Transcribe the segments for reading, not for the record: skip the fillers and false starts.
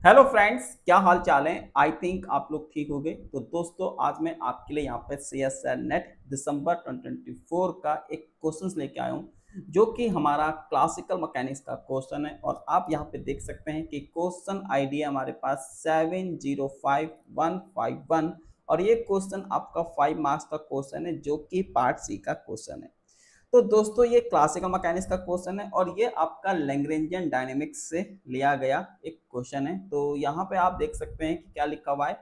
Hello friends, क्या हाल चाल है। आई थिंक आप लोग ठीक हो गए। तो दोस्तों, आज मैं आपके लिए यहाँ पे CSL नेट दिसंबर 2024 का एक क्वेश्चंस लेके आया हूँ, जो कि हमारा क्लासिकल मैकेनिक्स का क्वेश्चन है। और आप यहाँ पे देख सकते हैं कि क्वेश्चन आईडी है हमारे पास 705151। और ये क्वेश्चन आपका 5 मार्क्स का क्वेश्चन है, जो कि पार्ट सी का क्वेश्चन है। तो दोस्तों, ये क्लासिकल मैकेनिक्स का क्वेश्चन है और ये आपका लैग्रेंजियन डायनेमिक्स से लिया गया एक क्वेश्चन है। तो यहाँ पे आप देख सकते हैं कि क्या लिखा हुआ है,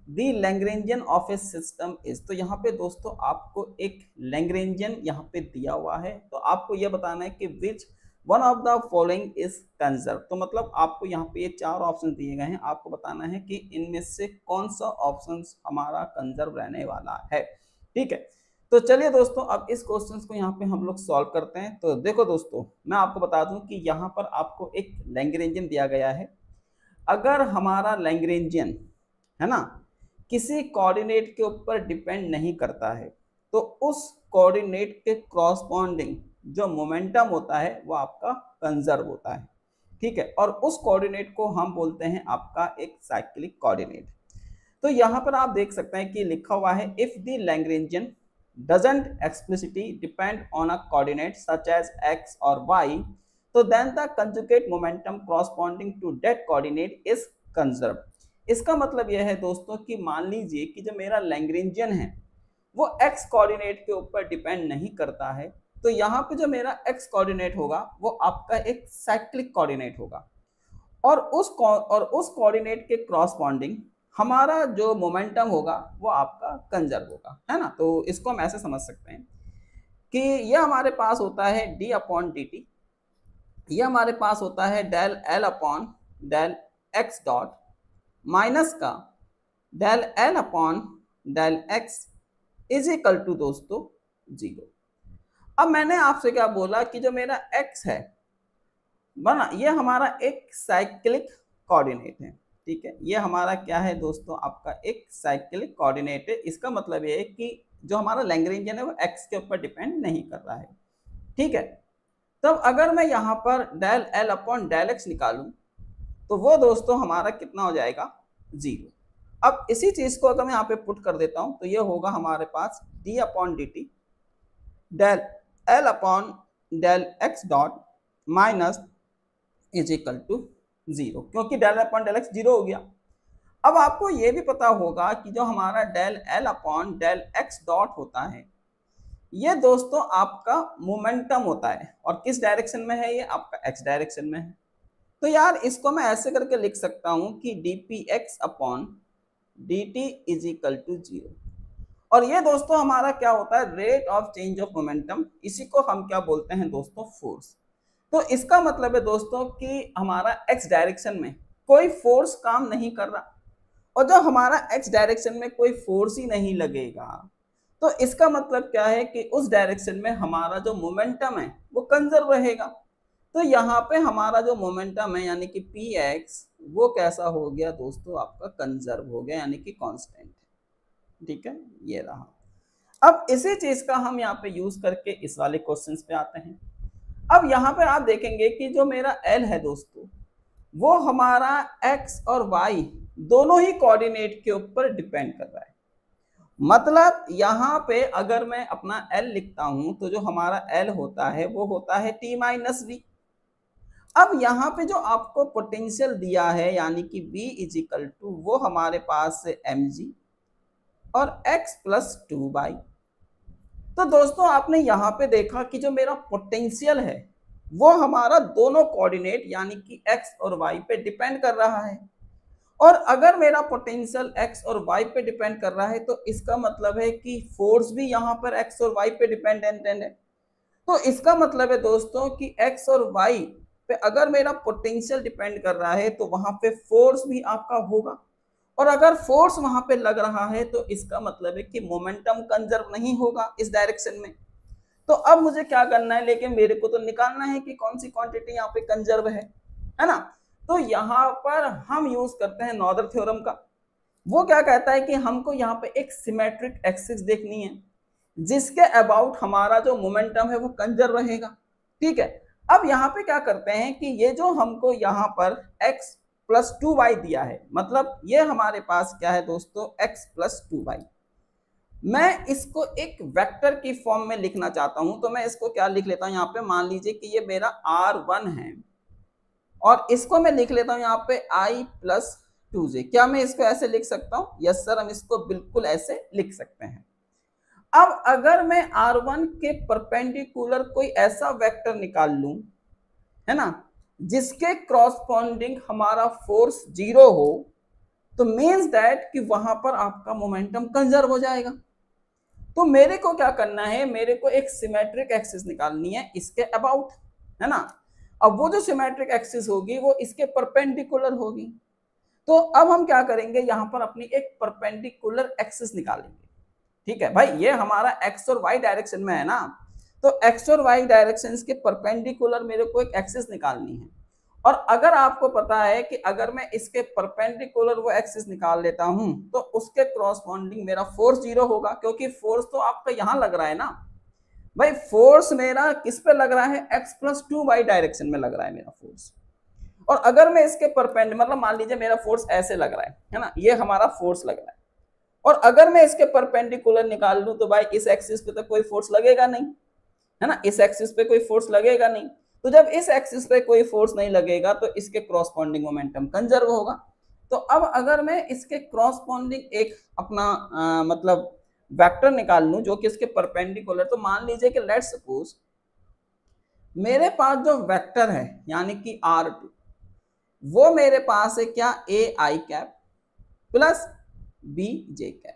the Lagrangian of a system is. तो यहाँ पे दोस्तों आपको एक लैग्रेंजियन यहाँ पे दिया हुआ है, तो आपको ये बताना है कि which one of the following is conserve. तो मतलब आपको यहाँ पे ये चार ऑप्शन दिए गए हैं, आपको बताना है कि इनमें से कौन सा ऑप्शन हमारा कंजर्व रहने वाला है। ठीक है, तो चलिए दोस्तों, अब इस क्वेश्चन को यहाँ पे हम लोग सॉल्व करते हैं। तो देखो दोस्तों, मैं आपको बता दूं कि यहाँ पर आपको एक लैग्रेंजियन दिया गया है। अगर हमारा लैग्रेंजियन है ना किसी कोऑर्डिनेट के ऊपर डिपेंड नहीं करता है, तो उस कोऑर्डिनेट के क्रॉसपॉन्डिंग जो मोमेंटम होता है वो आपका कंजर्व होता है। ठीक है, और उस कोऑर्डिनेट को हम बोलते हैं आपका एक साइक्लिक कोऑर्डिनेट। तो यहाँ पर आप देख सकते हैं कि लिखा हुआ है, if the Lagrangian doesn't explicitly depend on a coordinate such as x or y, तो then the conjugate momentum corresponding to that coordinate is conserved। इसका मतलब यह है दोस्तों कि मान लीजिए कि जो मेरा लैग्रेंजियन है वो x कोऑर्डिनेट के ऊपर डिपेंड नहीं करता है, तो यहाँ पे जो मेरा x कोऑर्डिनेट होगा वो आपका एक साइक्लिक कोऑर्डिनेट होगा। और उस कोऑर्डिनेट के क्रॉसपॉन्डिंग हमारा जो मोमेंटम होगा वो आपका कंजर्व होगा, है ना। तो इसको हम ऐसे समझ सकते हैं कि ये हमारे पास होता है डी अपॉन डी टी, ये हमारे पास होता है del L upon del x dot minus का del L upon del x is equal to दोस्तों जीरो। अब मैंने आपसे क्या बोला कि जो मेरा एक्स है बना, ये हमारा एक साइक्लिक कोऑर्डिनेट है। ठीक है, ये हमारा क्या है दोस्तों, आपका एक साइक्लिक कोऑर्डिनेट है। इसका मतलब ये है कि जो हमारा लैग्रेंजियन है वो एक्स के ऊपर डिपेंड नहीं कर रहा है। ठीक है, तब अगर मैं यहाँ पर del L upon del X निकालूं तो वो दोस्तों हमारा कितना हो जाएगा, जीरो। अब इसी चीज को अगर मैं यहाँ पे पुट कर देता हूं तो ये होगा हमारे पास d upon D t del L upon del x dot minus is equal to zero, क्योंकि del upon del x zero हो गया। अब आपको यह भी पता होगा कि जो हमारा del L upon del x dot होता है ये दोस्तों आपका मोमेंटम होता है, और किस डायरेक्शन में है, ये आपका एक्स डायरेक्शन में है। तो यार इसको मैं ऐसे करके लिख सकता हूं कि D P X upon D T is equal to zero. और ये दोस्तों हमारा क्या होता है, rate of change of momentum. इसी को हम क्या बोलते हैं दोस्तों, फोर्स। तो इसका मतलब है दोस्तों कि हमारा एक्स डायरेक्शन में कोई फोर्स काम नहीं कर रहा, और जब हमारा एक्स डायरेक्शन में कोई फोर्स ही नहीं लगेगा तो इसका मतलब क्या है कि उस डायरेक्शन में हमारा जो मोमेंटम है वो कंजर्व रहेगा। तो यहाँ पे हमारा जो मोमेंटम है यानी कि पी एक्स वो कैसा हो गया दोस्तों, आपका कंजर्व हो गया, यानी कि कांस्टेंट। ठीक है, ये रहा। अब इसी चीज का हम यहाँ पे यूज करके इस वाले क्वेश्चंस पे आते हैं। अब यहाँ पे आप देखेंगे कि जो मेरा L है दोस्तों वो हमारा X और Y दोनों ही कोऑर्डिनेट के ऊपर डिपेंड कर रहा है। मतलब यहाँ पे अगर मैं अपना L लिखता हूं तो जो हमारा L होता है वो होता है T माइनस वी। अब यहाँ पे जो आपको पोटेंशियल दिया है यानी कि V इज इक्वल टू वो हमारे पास है mg और x प्लस टू बाई। तो दोस्तों आपने यहाँ पे देखा कि जो मेरा पोटेंशियल है वो हमारा दोनों कोऑर्डिनेट यानी कि x और y पे डिपेंड कर रहा है। और अगर मेरा पोटेंशियल x और y पे डिपेंड कर रहा है तो इसका मतलब है कि फोर्स भी यहाँ पर x और y पे डिपेंडेंट है। तो इसका मतलब है दोस्तों कि x और y पे अगर मेरा पोटेंशियल डिपेंड कर रहा है तो वहां पे फोर्स भी आपका होगा, और अगर फोर्स वहां पे लग रहा है तो इसका मतलब है कि मोमेंटम कंजर्व नहीं होगा इस डायरेक्शन में। तो अब मुझे क्या करना है, लेकिन मेरे को तो निकालना है कि कौन सी क्वांटिटी यहाँ पे कंजर्व है ना। तो यहाँ पर हम यूज करते हैं नॉर्दर थ्योरम का। वो क्या कहता है कि हमको यहाँ पे एक सिमेट्रिक एक्सिस देखनी है जिसके अबाउट हमारा जो मोमेंटम है वो कंजर्व रहेगा। ठीक है, अब यहाँ पे क्या करते हैं कि ये जो हमको यहाँ पर x +2y दिया है, मतलब ये हमारे पास क्या है दोस्तों, x + 2y। मैं इसको एक वेक्टर की फॉर्म में लिखना चाहता हूं, तो मैं इसको क्या लिख लेता हूं यहाँ पे, मान लीजिए कि ये मेरा r1 है और इसको मैं लिख लेता हूं यहाँ पे i + 2j। क्या मैं इसको ऐसे लिख सकता हूं? यस सर, हम इसको बिल्कुल ऐसे लिख सकते हैं। अब अगर मैं r1 के परपेंडिकुलर कोई ऐसा वेक्टर निकाल लूं, है ना, जिसके क्रॉसपॉन्डिंग हमारा फोर्स 0 हो, तो मीन्स दैट कि वहां पर आपका मोमेंटम कंजर्व हो जाएगा। तो मेरे को क्या करना है, मेरे को एक सिमेट्रिक एक्सिस निकालनी है इसके अबाउट, है ना। अब वो जो सिमेट्रिक एक्सिस होगी वो इसके परपेंडिकुलर होगी। तो अब हम क्या करेंगे, यहां पर अपनी एक परपेंडिकुलर एक्सिस निकालेंगे। ठीक है भाई, ये हमारा एक्स और वाई डायरेक्शन में है ना, तो एक्स और वाई डायरेक्शन के परपेंडिकुलर मेरे को एक एक्सिस निकालनी है। और अगर आपको पता है कि अगर मैं इसके परपेंडिकुलर वो एक्सिस निकाल लेता हूं तो उसके क्रॉसपॉन्डिंग मेरा फोर्स 0 होगा, क्योंकि फोर्स तो आपका यहां लग रहा है ना भाई, फोर्स मेरा किस पे लग रहा है, x + 2y डायरेक्शन में लग रहा है मेरा फोर्स। और अगर मैं इसके परपेंडिकुलर, मतलब मान लीजिए मेरा फोर्स ऐसे लग रहा है ना, ये हमारा फोर्स लग रहा है, और अगर मैं इसके परपेंडिकुलर निकाल लूं तो भाई इस एक्सिस पे तो कोई फोर्स लगेगा नहीं, है ना, इस एक्सिस पे कोई फोर्स लगेगा नहीं। तो जब इस एक्सिस पे कोई फोर्स नहीं लगेगा तो इसके क्रॉसपॉन्डिंग मोमेंटम कंजर्व होगा। तो अब अगर मैं इसके क्रॉसपॉन्डिंग एक अपना मतलब वेक्टर निकाल लूं जो कि इसके परपेंडिकुलर, तो मान लीजिए कि लेट्स सपोज मेरे पास जो वेक्टर है यानी कि r2, वो मेरे पास है क्या, ai cap plus bj cap.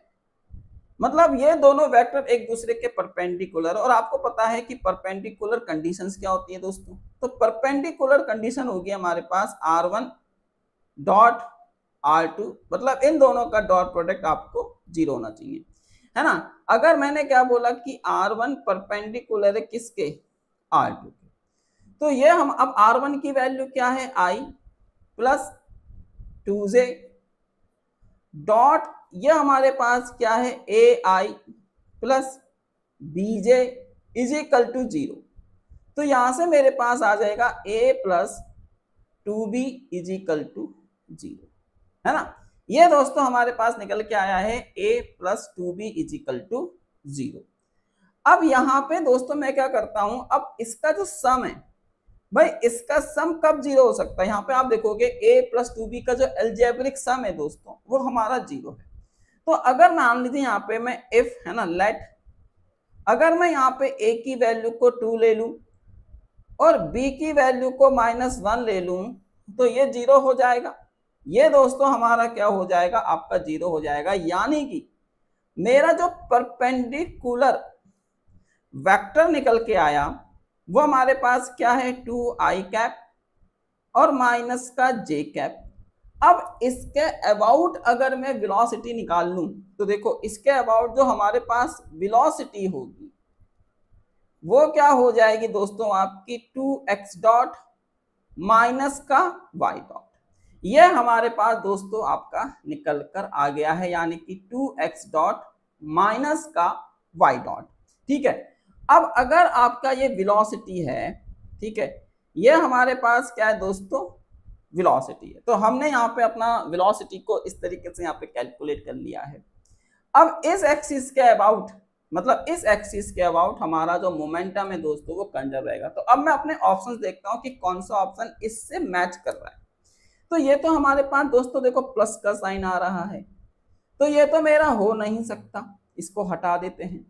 मतलब ये दोनों वेक्टर एक दूसरे के परपेंडिकुलर, और आपको पता है कि परपेंडिकुलर कंडीशंस क्या होती है दोस्तों, तो परपेंडिकुलर कंडीशन होगी हमारे पास r1 डॉट r2, मतलब इन दोनों का डॉट प्रोडक्ट आपको 0 होना चाहिए, है ना। अगर मैंने क्या बोला कि r1 परपेंडिकुलर है किसके, r2 के, तो ये हम अब r1 की वैल्यू क्या है, i + 2j डॉट, ये हमारे पास क्या है, ai + bj = 0। तो यहां से मेरे पास आ जाएगा a + 2b = 0, है ना। ये दोस्तों हमारे पास निकल के आया है a + 2b = 0। अब यहां पे दोस्तों मैं क्या करता हूं, अब इसका जो सम है भाई, इसका सम कब 0 हो सकता है, यहाँ पे आप देखोगे a + 2b का जो अलजेब्रिक सम है दोस्तों वो हमारा 0 है। तो अगर मान लीजिए यहाँ पे मैं इफ, है ना, लेट, अगर मैं यहाँ पे a की वैल्यू को 2 ले लूं और b की वैल्यू को -1 ले लूं तो ये 0 हो जाएगा। ये दोस्तों हमारा क्या हो जाएगा, आपका 0 हो जाएगा, यानी कि मेरा जो परपेंडिकुलर वेक्टर निकल के आया वो हमारे पास क्या है, 2i कैप और माइनस का j कैप। अब इसके अबाउट अगर मैं वेलोसिटी निकाल लूं तो देखो इसके अबाउट जो हमारे पास वेलोसिटी होगी वो क्या हो जाएगी दोस्तों, आपकी 2x डॉट माइनस का y डॉट। ये हमारे पास दोस्तों आपका निकल कर आ गया है, यानी कि 2x डॉट माइनस का y डॉट। ठीक है, अब अगर आपका ये वेलोसिटी है, ठीक है, ये हमारे पास क्या है दोस्तों, वेलोसिटी है, तो हमने यहाँ पे अपना वेलोसिटी को इस तरीके से यहाँ पे कैलकुलेट कर लिया है। अब इस एक्सिस के अबाउट, मतलब इस एक्सिस के अबाउट हमारा जो मोमेंटम है दोस्तों वो कंजर्व रहेगा। तो अब मैं अपने ऑप्शंस देखता हूँ कि कौन सा ऑप्शन इससे मैच कर रहा है। तो ये तो हमारे पास दोस्तों देखो प्लस का साइन आ रहा है, तो ये तो मेरा हो नहीं सकता, इसको हटा देते हैं।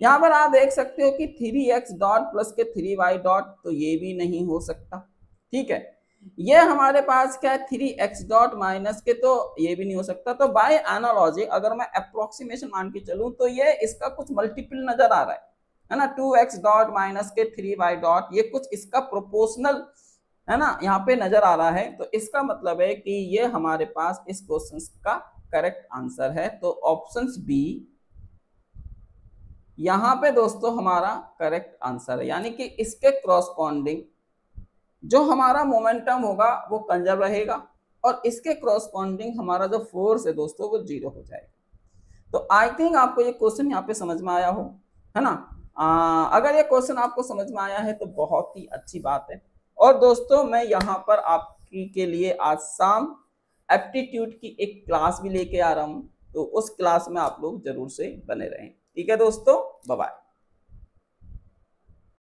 यहाँ पर आप देख सकते हो कि 3x डॉट प्लस के 3y डॉट, तो ये भी नहीं हो सकता। ठीक है, ये हमारे पास क्या है, 3x डॉट माइनस के, तो ये भी नहीं हो सकता। तो बाय एनालॉजी अगर मैं अप्रोक्सीमेशन मान के चलूं तो ये इसका कुछ मल्टीपल नजर आ रहा है ना, 2x डॉट माइनस के 3y डॉट, ये कुछ इसका प्रोपोर्शनल, है ना, यहाँ पे नजर आ रहा है। तो इसका मतलब है कि ये हमारे पास इस क्वेश्चन का करेक्ट आंसर है। तो ऑप्शन बी यहाँ पे दोस्तों हमारा करेक्ट आंसर है, यानी कि इसके क्रॉसपॉन्डिंग जो हमारा मोमेंटम होगा वो कंजर्व रहेगा और इसके क्रॉसपॉन्डिंग हमारा जो फोर्स है दोस्तों वो 0 हो जाएगा। तो आई थिंक आपको ये क्वेश्चन यहाँ पे समझ में आया हो, है ना। अगर ये क्वेश्चन आपको समझ में आया है तो बहुत ही अच्छी बात है। और दोस्तों मैं यहाँ पर आपके के लिए आज शाम एप्टीट्यूड की एक क्लास भी लेके आ रहा हूँ, तो उस क्लास में आप लोग जरूर से बने रहें। ठीक है दोस्तों, बाय बाय।